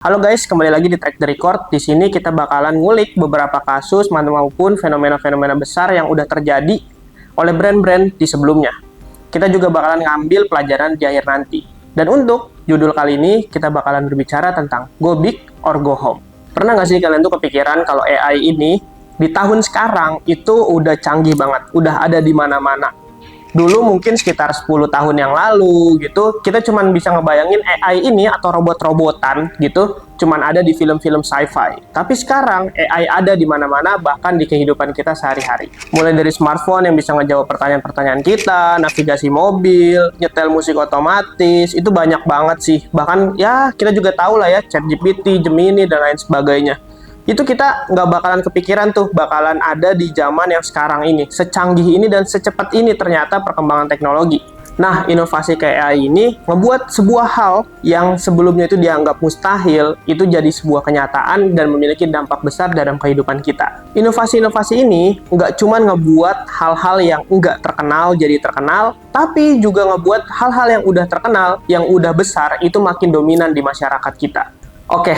Halo guys, kembali lagi di Track the Record. Di sini kita bakalan ngulik beberapa kasus maupun fenomena-fenomena besar yang udah terjadi oleh brand-brand di sebelumnya. Kita juga bakalan ngambil pelajaran di akhir nanti. Dan untuk judul kali ini, kita bakalan berbicara tentang Go Big or Go Home. Pernah nggak sih kalian tuh kepikiran kalau AI ini di tahun sekarang itu udah canggih banget, udah ada di mana-mana. Dulu mungkin sekitar 10 tahun yang lalu gitu, kita cuman bisa ngebayangin AI ini atau robot-robotan gitu, cuman ada di film-film sci-fi. Tapi sekarang AI ada di mana-mana, bahkan di kehidupan kita sehari-hari. Mulai dari smartphone yang bisa ngejawab pertanyaan-pertanyaan kita, navigasi mobil, nyetel musik otomatis, itu banyak banget sih. Bahkan ya kita juga tahu lah ya, ChatGPT, Gemini, dan lain sebagainya. Itu kita nggak bakalan kepikiran tuh bakalan ada di zaman yang sekarang ini, secanggih ini dan secepat ini ternyata perkembangan teknologi. Nah, inovasi kayak AI ini membuat sebuah hal yang sebelumnya itu dianggap mustahil, itu jadi sebuah kenyataan dan memiliki dampak besar dalam kehidupan kita. Inovasi-inovasi ini nggak cuma ngebuat hal-hal yang nggak terkenal jadi terkenal, tapi juga ngebuat hal-hal yang udah terkenal, yang udah besar, itu makin dominan di masyarakat kita. Oke,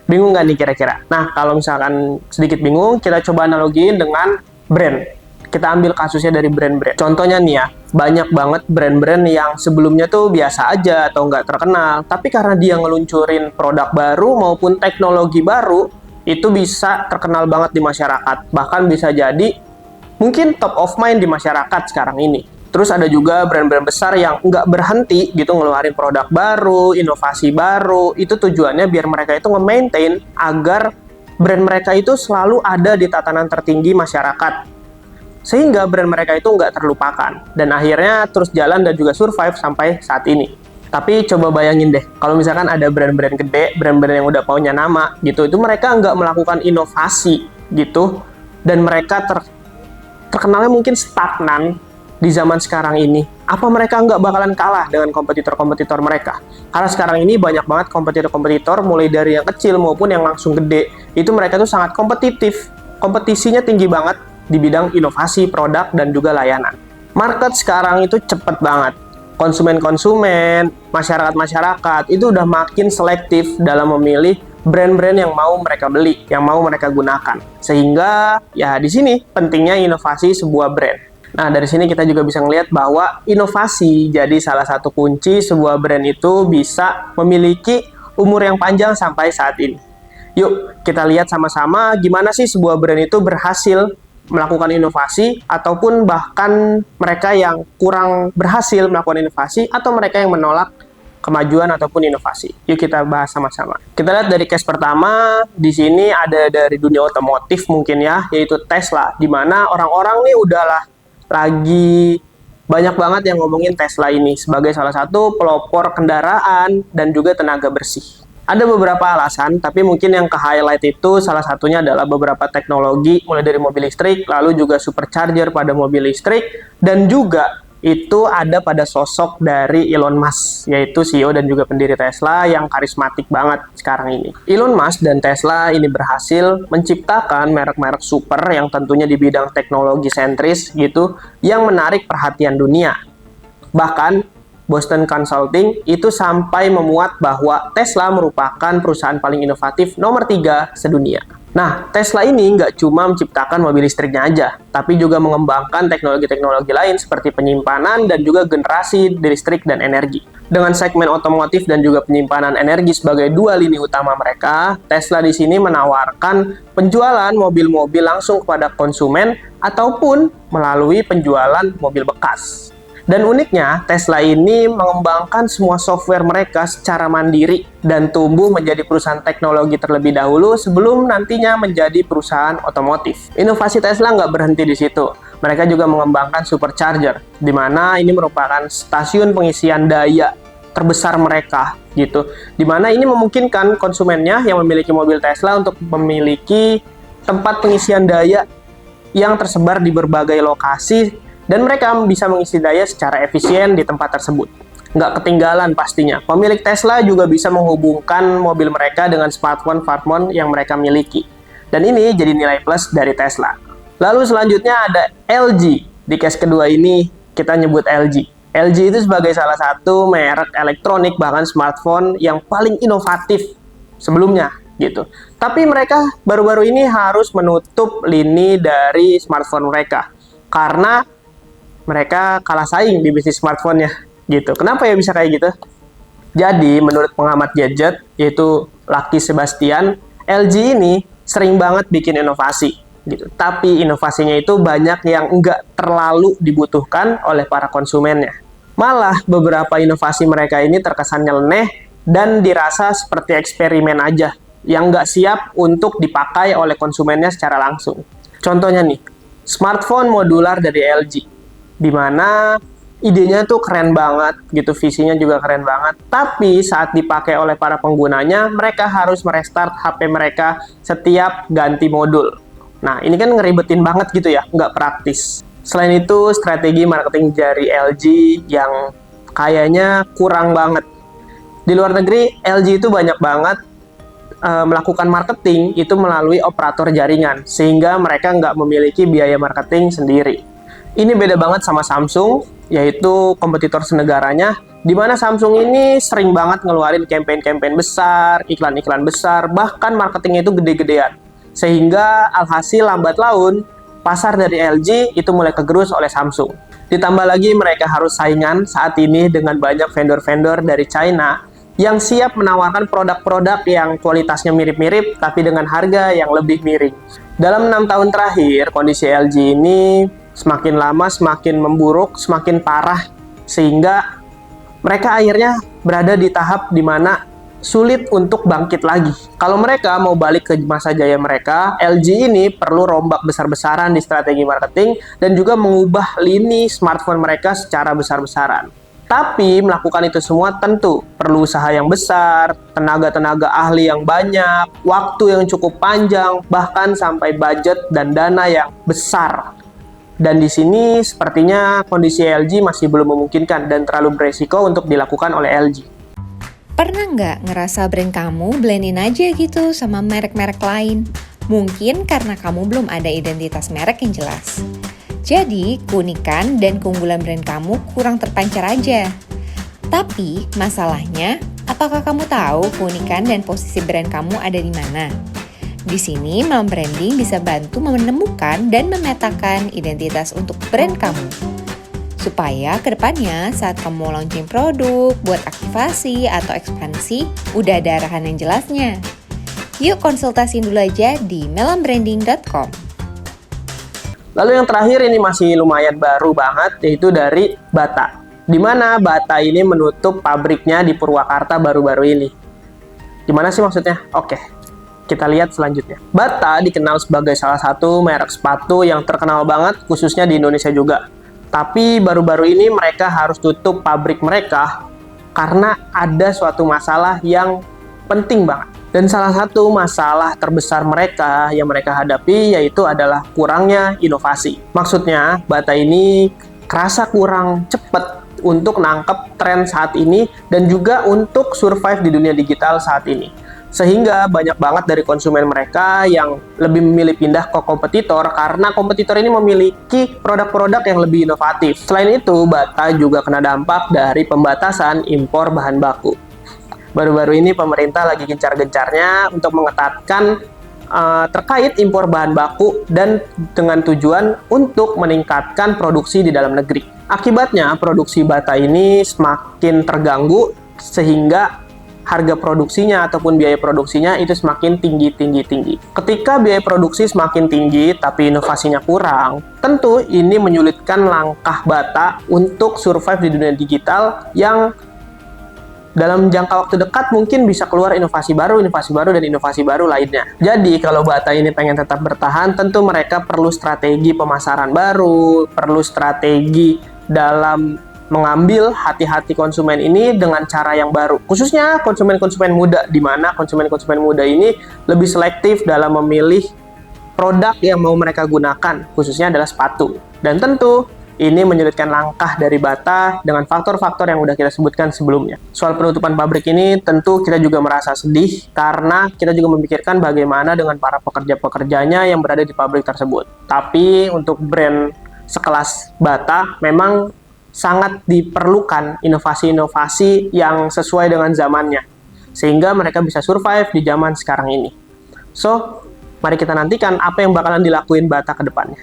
bingung nggak nih kira-kira? Nah, kalau misalkan sedikit bingung, kita coba analogiin dengan brand. Kita ambil kasusnya dari brand-brand. Contohnya nih ya, banyak banget brand-brand yang sebelumnya tuh biasa aja atau nggak terkenal, tapi karena dia ngeluncurin produk baru maupun teknologi baru, itu bisa terkenal banget di masyarakat. Bahkan bisa jadi mungkin top of mind di masyarakat sekarang ini. Terus ada juga brand-brand besar yang nggak berhenti gitu ngeluarin produk baru, inovasi baru. Itu tujuannya biar mereka itu nge-maintain agar brand mereka itu selalu ada di tatanan tertinggi masyarakat. Sehingga brand mereka itu nggak terlupakan. Dan akhirnya terus jalan dan juga survive sampai saat ini. Tapi coba bayangin deh, kalau misalkan ada brand-brand gede, brand-brand yang udah punya nama gitu, itu mereka nggak melakukan inovasi gitu. Dan mereka terkenalnya mungkin stagnan di zaman sekarang ini, apa mereka nggak bakalan kalah dengan kompetitor-kompetitor mereka? Karena sekarang ini banyak banget kompetitor-kompetitor, mulai dari yang kecil maupun yang langsung gede, itu mereka tuh sangat kompetitif, kompetisinya tinggi banget di bidang inovasi, produk, dan juga layanan. Market sekarang itu cepet banget, konsumen-konsumen, masyarakat-masyarakat, itu udah makin selektif dalam memilih brand-brand yang mau mereka beli, yang mau mereka gunakan. Sehingga ya di sini pentingnya inovasi sebuah brand. Nah, dari sini kita juga bisa ngelihat bahwa inovasi jadi salah satu kunci sebuah brand itu bisa memiliki umur yang panjang sampai saat ini. Yuk, kita lihat sama-sama gimana sih sebuah brand itu berhasil melakukan inovasi, ataupun bahkan mereka yang kurang berhasil melakukan inovasi, atau mereka yang menolak kemajuan ataupun inovasi. Yuk kita bahas sama-sama. Kita lihat dari case pertama, di sini ada dari dunia otomotif mungkin ya, yaitu Tesla, di mana orang-orang nih udahlah lagi banyak banget yang ngomongin Tesla ini sebagai salah satu pelopor kendaraan dan juga tenaga bersih. Ada beberapa alasan, tapi mungkin yang ke-highlight itu salah satunya adalah beberapa teknologi, mulai dari mobil listrik, lalu juga supercharger pada mobil listrik, dan juga itu ada pada sosok dari Elon Musk, yaitu CEO dan juga pendiri Tesla yang karismatik banget sekarang ini. Elon Musk dan Tesla ini berhasil menciptakan merek-merek super yang tentunya di bidang teknologi sentris gitu, yang menarik perhatian dunia. Bahkan Boston Consulting itu sampai memuat bahwa Tesla merupakan perusahaan paling inovatif nomor 3 sedunia. Nah, Tesla ini nggak cuma menciptakan mobil listriknya aja, tapi juga mengembangkan teknologi-teknologi lain seperti penyimpanan dan juga generasi listrik dan energi. Dengan segmen otomotif dan juga penyimpanan energi sebagai dua lini utama mereka, Tesla di sini menawarkan penjualan mobil-mobil langsung kepada konsumen ataupun melalui penjualan mobil bekas. Dan uniknya, Tesla ini mengembangkan semua software mereka secara mandiri dan tumbuh menjadi perusahaan teknologi terlebih dahulu sebelum nantinya menjadi perusahaan otomotif. Inovasi Tesla nggak berhenti di situ. Mereka juga mengembangkan supercharger, di mana ini merupakan stasiun pengisian daya terbesar mereka, gitu. Di mana ini memungkinkan konsumennya yang memiliki mobil Tesla untuk memiliki tempat pengisian daya yang tersebar di berbagai lokasi, dan mereka bisa mengisi daya secara efisien di tempat tersebut. Nggak ketinggalan pastinya. Pemilik Tesla juga bisa menghubungkan mobil mereka dengan smartphone yang mereka miliki. Dan ini jadi nilai plus dari Tesla. Lalu selanjutnya ada LG. Di case kedua ini kita nyebut LG. LG itu sebagai salah satu merek elektronik bahkan smartphone yang paling inovatif sebelumnya gitu. Tapi mereka baru-baru ini harus menutup lini dari smartphone mereka karena mereka kalah saing di bisnis smartphone-nya gitu. Kenapa ya bisa kayak gitu? Jadi menurut pengamat gadget yaitu Lucky Sebastian, LG ini sering banget bikin inovasi gitu. Tapi inovasinya itu banyak yang enggak terlalu dibutuhkan oleh para konsumennya. Malah beberapa inovasi mereka ini terkesan nyeleneh dan dirasa seperti eksperimen aja yang nggak siap untuk dipakai oleh konsumennya secara langsung. Contohnya nih, smartphone modular dari LG, di mana idenya tuh keren banget gitu, visinya juga keren banget. Tapi saat dipakai oleh para penggunanya, mereka harus merestart HP mereka setiap ganti modul. Nah, ini kan ngeribetin banget gitu ya, nggak praktis. Selain itu, strategi marketing dari LG yang kayaknya kurang banget. Di luar negeri, LG itu banyak banget melakukan marketing itu melalui operator jaringan, sehingga mereka nggak memiliki biaya marketing sendiri. Ini beda banget sama Samsung, yaitu kompetitor senegaranya, di mana Samsung ini sering banget ngeluarin campaign-campaign besar, iklan-iklan besar, bahkan marketingnya itu gede-gedean. Sehingga alhasil lambat laun, pasar dari LG itu mulai kegerus oleh Samsung. Ditambah lagi mereka harus saingan saat ini dengan banyak vendor-vendor dari China yang siap menawarkan produk-produk yang kualitasnya mirip-mirip tapi dengan harga yang lebih miring. Dalam 6 tahun terakhir, kondisi LG ini semakin lama semakin memburuk, semakin parah, sehingga mereka akhirnya berada di tahap di mana sulit untuk bangkit lagi. Kalau mereka mau balik ke masa jaya mereka, LG ini perlu rombak besar-besaran di strategi marketing dan juga mengubah lini smartphone mereka secara besar-besaran. Tapi melakukan itu semua tentu perlu usaha yang besar, tenaga-tenaga ahli yang banyak, waktu yang cukup panjang, bahkan sampai budget dan dana yang besar. Dan di sini sepertinya kondisi LG masih belum memungkinkan dan terlalu beresiko untuk dilakukan oleh LG. Pernah nggak ngerasa brand kamu blend-in aja gitu sama merek-merek lain? Mungkin karena kamu belum ada identitas merek yang jelas. Jadi, keunikan dan keunggulan brand kamu kurang terpancar aja. Tapi, masalahnya, apakah kamu tahu keunikan dan posisi brand kamu ada di mana? Di sini, Malam Branding bisa bantu menemukan dan memetakan identitas untuk brand kamu. Supaya kedepannya saat kamu launching produk, buat aktivasi atau ekspansi, udah ada arahan yang jelasnya. Yuk konsultasiin dulu aja di melambranding.com. Lalu yang terakhir ini masih lumayan baru banget, yaitu dari Bata. Di mana Bata ini menutup pabriknya di Purwakarta baru-baru ini. Gimana sih maksudnya? Oke, kita lihat selanjutnya. Bata dikenal sebagai salah satu merek sepatu yang terkenal banget, khususnya di Indonesia juga. Tapi baru-baru ini mereka harus tutup pabrik mereka karena ada suatu masalah yang penting banget. Dan salah satu masalah terbesar mereka yang mereka hadapi yaitu adalah kurangnya inovasi. Maksudnya, Bata ini kerasa kurang cepat untuk nangkep tren saat ini dan juga untuk survive di dunia digital saat ini. Sehingga banyak banget dari konsumen mereka yang lebih memilih pindah ke kompetitor karena kompetitor ini memiliki produk-produk yang lebih inovatif. Selain itu, Bata juga kena dampak dari pembatasan impor bahan baku. Baru-baru ini pemerintah lagi gencar-gencarnya untuk mengetatkan terkait impor bahan baku dan dengan tujuan untuk meningkatkan produksi di dalam negeri. Akibatnya produksi Bata ini semakin terganggu sehingga harga produksinya ataupun biaya produksinya itu semakin tinggi. Ketika biaya produksi semakin tinggi tapi inovasinya kurang, tentu ini menyulitkan langkah Bata untuk survive di dunia digital yang dalam jangka waktu dekat mungkin bisa keluar inovasi baru lainnya. Jadi kalau Bata ini pengen tetap bertahan, tentu mereka perlu strategi pemasaran baru, perlu strategi dalam mengambil hati-hati konsumen ini dengan cara yang baru. Khususnya konsumen-konsumen muda, di mana konsumen-konsumen muda ini lebih selektif dalam memilih produk yang mau mereka gunakan, khususnya adalah sepatu. Dan tentu ini menyulitkan langkah dari Bata dengan faktor-faktor yang udah kita sebutkan sebelumnya. Soal penutupan pabrik ini tentu kita juga merasa sedih karena kita juga memikirkan bagaimana dengan para pekerja-pekerjanya yang berada di pabrik tersebut. Tapi untuk brand sekelas Bata memang sangat diperlukan inovasi-inovasi yang sesuai dengan zamannya. sehingga mereka bisa survive di zaman sekarang ini. So, mari kita nantikan apa yang bakalan dilakuin Bata ke depannya.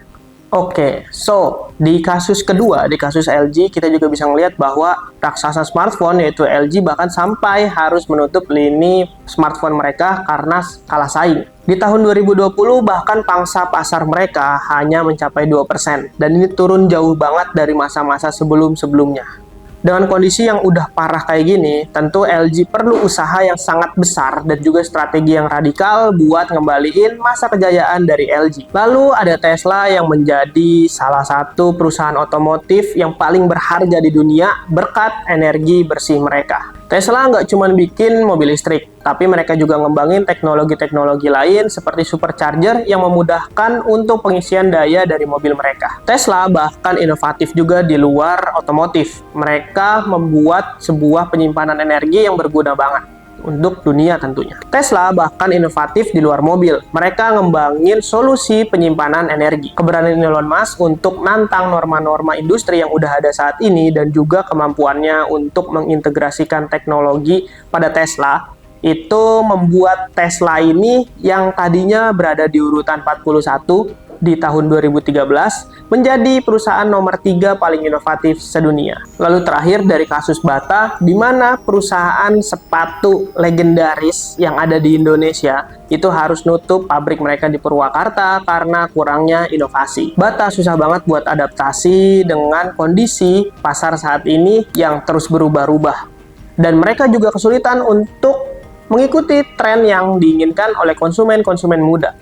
Oke, so di kasus kedua, di kasus LG, kita juga bisa melihat bahwa raksasa smartphone yaitu LG bahkan sampai harus menutup lini smartphone mereka karena kalah saing. Di tahun 2020 bahkan pangsa pasar mereka hanya mencapai 2%, dan ini turun jauh banget dari masa-masa sebelum-sebelumnya. Dengan kondisi yang udah parah kayak gini, tentu LG perlu usaha yang sangat besar dan juga strategi yang radikal buat ngembaliin masa kejayaan dari LG. Lalu ada Tesla yang menjadi salah satu perusahaan otomotif yang paling berharga di dunia berkat energi bersih mereka. Tesla nggak cuma bikin mobil listrik, tapi mereka juga ngembangin teknologi-teknologi lain seperti supercharger yang memudahkan untuk pengisian daya dari mobil mereka. Tesla bahkan inovatif juga di luar otomotif. Mereka membuat sebuah penyimpanan energi yang berguna banget untuk dunia tentunya. Tesla bahkan inovatif di luar mobil. Mereka ngembangin solusi penyimpanan energi. Keberanian Elon Musk untuk nantang norma-norma industri yang udah ada saat ini dan juga kemampuannya untuk mengintegrasikan teknologi pada Tesla itu membuat Tesla ini yang tadinya berada di urutan 41 di tahun 2013 menjadi perusahaan nomor 3 paling inovatif sedunia. Lalu terakhir dari kasus Bata, di mana perusahaan sepatu legendaris yang ada di Indonesia itu harus nutup pabrik mereka di Purwakarta karena kurangnya inovasi. Bata susah banget buat adaptasi dengan kondisi pasar saat ini yang terus berubah-ubah. Dan mereka juga kesulitan untuk mengikuti tren yang diinginkan oleh konsumen-konsumen muda.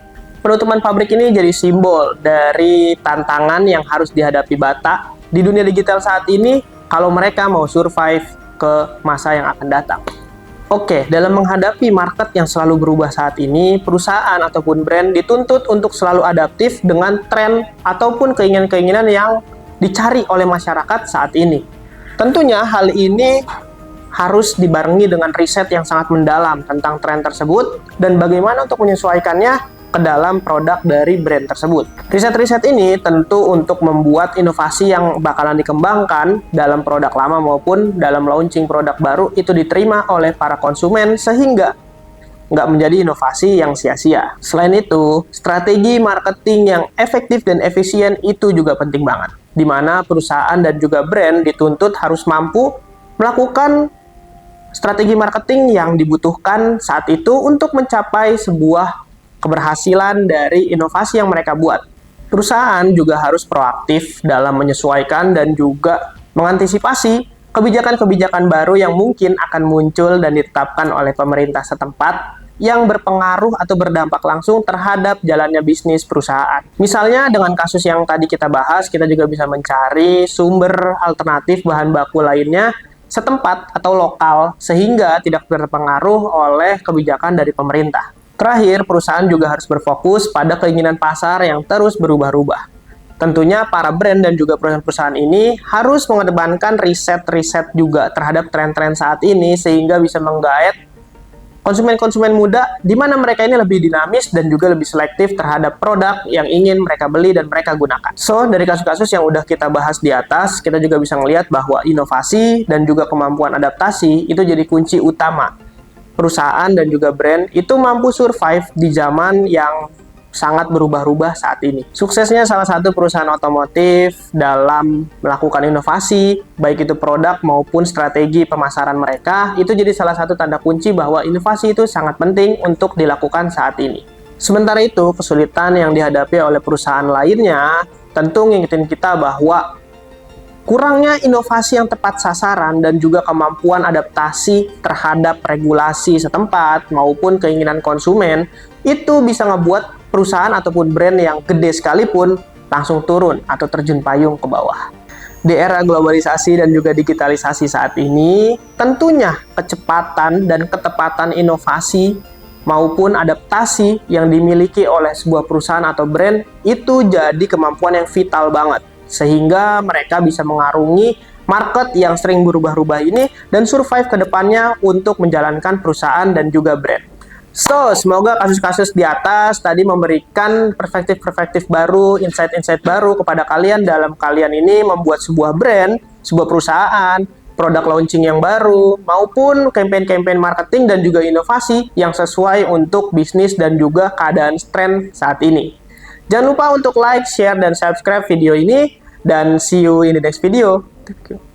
Penutupan pabrik ini jadi simbol dari tantangan yang harus dihadapi Bata di dunia digital saat ini kalau mereka mau survive ke masa yang akan datang. Oke, dalam menghadapi market yang selalu berubah saat ini, perusahaan ataupun brand dituntut untuk selalu adaptif dengan tren ataupun keinginan-keinginan yang dicari oleh masyarakat saat ini. Tentunya hal ini harus dibarengi dengan riset yang sangat mendalam tentang tren tersebut dan bagaimana untuk menyesuaikannya ke dalam produk dari brand tersebut. Riset-riset ini tentu untuk membuat inovasi yang bakalan dikembangkan dalam produk lama maupun dalam launching produk baru itu diterima oleh para konsumen sehingga nggak menjadi inovasi yang sia-sia. Selain itu, strategi marketing yang efektif dan efisien itu juga penting banget, di mana perusahaan dan juga brand dituntut harus mampu melakukan strategi marketing yang dibutuhkan saat itu untuk mencapai sebuah keberhasilan dari inovasi yang mereka buat. Perusahaan juga harus proaktif dalam menyesuaikan dan juga mengantisipasi kebijakan-kebijakan baru yang mungkin akan muncul dan ditetapkan oleh pemerintah setempat yang berpengaruh atau berdampak langsung terhadap jalannya bisnis perusahaan. Misalnya dengan kasus yang tadi kita bahas, kita juga bisa mencari sumber alternatif bahan baku lainnya setempat atau lokal sehingga tidak terpengaruh oleh kebijakan dari pemerintah. Terakhir, perusahaan juga harus berfokus pada keinginan pasar yang terus berubah-ubah. Tentunya para brand dan juga perusahaan-perusahaan ini harus mengedepankan riset-riset juga terhadap tren-tren saat ini sehingga bisa menggait konsumen-konsumen muda di mana mereka ini lebih dinamis dan juga lebih selektif terhadap produk yang ingin mereka beli dan mereka gunakan. So, dari kasus-kasus yang udah kita bahas di atas, kita juga bisa melihat bahwa inovasi dan juga kemampuan adaptasi itu jadi kunci utama perusahaan dan juga brand itu mampu survive di zaman yang sangat berubah-ubah saat ini. Suksesnya salah satu perusahaan otomotif dalam melakukan inovasi, baik itu produk maupun strategi pemasaran mereka, itu jadi salah satu tanda kunci bahwa inovasi itu sangat penting untuk dilakukan saat ini. Sementara itu, kesulitan yang dihadapi oleh perusahaan lainnya tentu ngingetin kita bahwa kurangnya inovasi yang tepat sasaran dan juga kemampuan adaptasi terhadap regulasi setempat maupun keinginan konsumen itu bisa ngebuat perusahaan ataupun brand yang gede sekalipun langsung turun atau terjun payung ke bawah. Di era globalisasi dan juga digitalisasi saat ini, tentunya kecepatan dan ketepatan inovasi maupun adaptasi yang dimiliki oleh sebuah perusahaan atau brand itu jadi kemampuan yang vital banget. Sehingga mereka bisa mengarungi market yang sering berubah-ubah ini dan survive ke depannya untuk menjalankan perusahaan dan juga brand. So, semoga kasus-kasus di atas tadi memberikan perspektif-perspektif baru, insight-insight baru kepada kalian dalam kalian ini membuat sebuah brand, sebuah perusahaan, produk launching yang baru, maupun campaign-campaign marketing dan juga inovasi yang sesuai untuk bisnis dan juga keadaan tren saat ini. Jangan lupa untuk like, share, dan subscribe video ini, dan see you in the next video. Thank you.